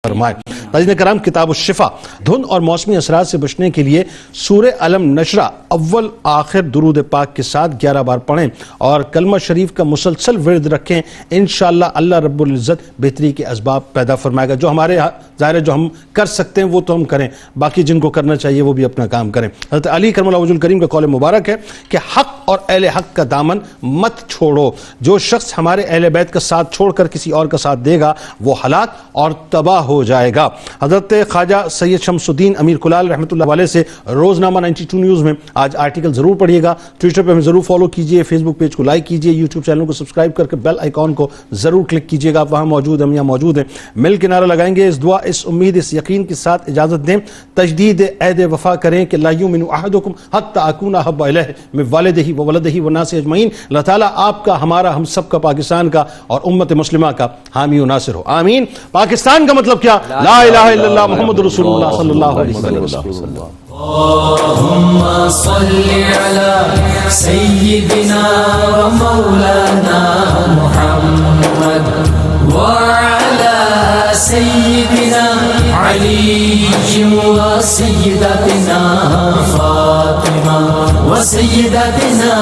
فرمائے۔ ناظرین کرام، کتاب الشفا، دھند اور موسمی اثرات سے بچنے کے لیے سورہ علم نشرہ اول آخر درود پاک کے ساتھ 11 بار پڑھیں اور کلمہ شریف کا مسلسل ورد رکھیں۔ انشاءاللہ اللہ رب العزت بہتری کے اسباب پیدا فرمائے گا۔ جو ہمارے ظاہر ہے جو ہم کر سکتے ہیں وہ تو ہم کریں، باقی جن کو کرنا چاہیے وہ بھی اپنا کام کریں۔ حضرت علی کرم اللہ وجہ الکریم کا قول مبارک ہے کہ حق اور اہل حق کا دامن مت چھوڑو۔ جو شخص ہمارے اہل بیت کا ساتھ چھوڑ کر کسی اور کا ساتھ دے گا وہ ہلاک اور تباہ ہو جائے گا۔ حضرت خواجہ سید شمس الدین امیر کلال رحمۃ اللہ علیہ سے روزنامہ 92 نیوز میں آج آرٹیکل ضرور پڑھیے گا۔ ٹویٹر پہ ہمیں ضرور فالو کیجئے، فیس بک پیج کو لائک کیجئے، یوٹیوب چینل کو سبسکرائب کر کے بیل آئیکن کو ضرور کلک کیجئے گا۔ آپ وہاں موجود ہیں، ہم یہاں موجود ہیں، مل کے نعرہ لگائیں گے۔ اس دعا، اس امید، اس یقین کے ساتھ اجازت دیں، تجدید عہد وفا کریں کہ لا یؤمن احدکم حتی اکون احب الیہ من والدہ وولدہ والناس اجمعین۔ اللہ تعالیٰ آپ کا، ہمارا، ہم سب کا، پاکستان کا اور امت مسلمہ کا حامی و ناصر ہو، آمین۔ پاکستان کا مطلب کیا؟ لا الہ الا اللہ محمد رسول اللہ صلی اللہ علیہ وسلم۔ اللهم صل على سيدنا ومولانا محمد وعلى سيدنا علي وسيدتنا فاطمة وسيدتنا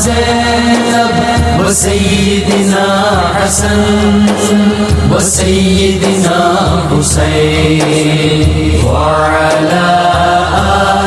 زينب وسيدنا حسن وسيدنا حسين وعلى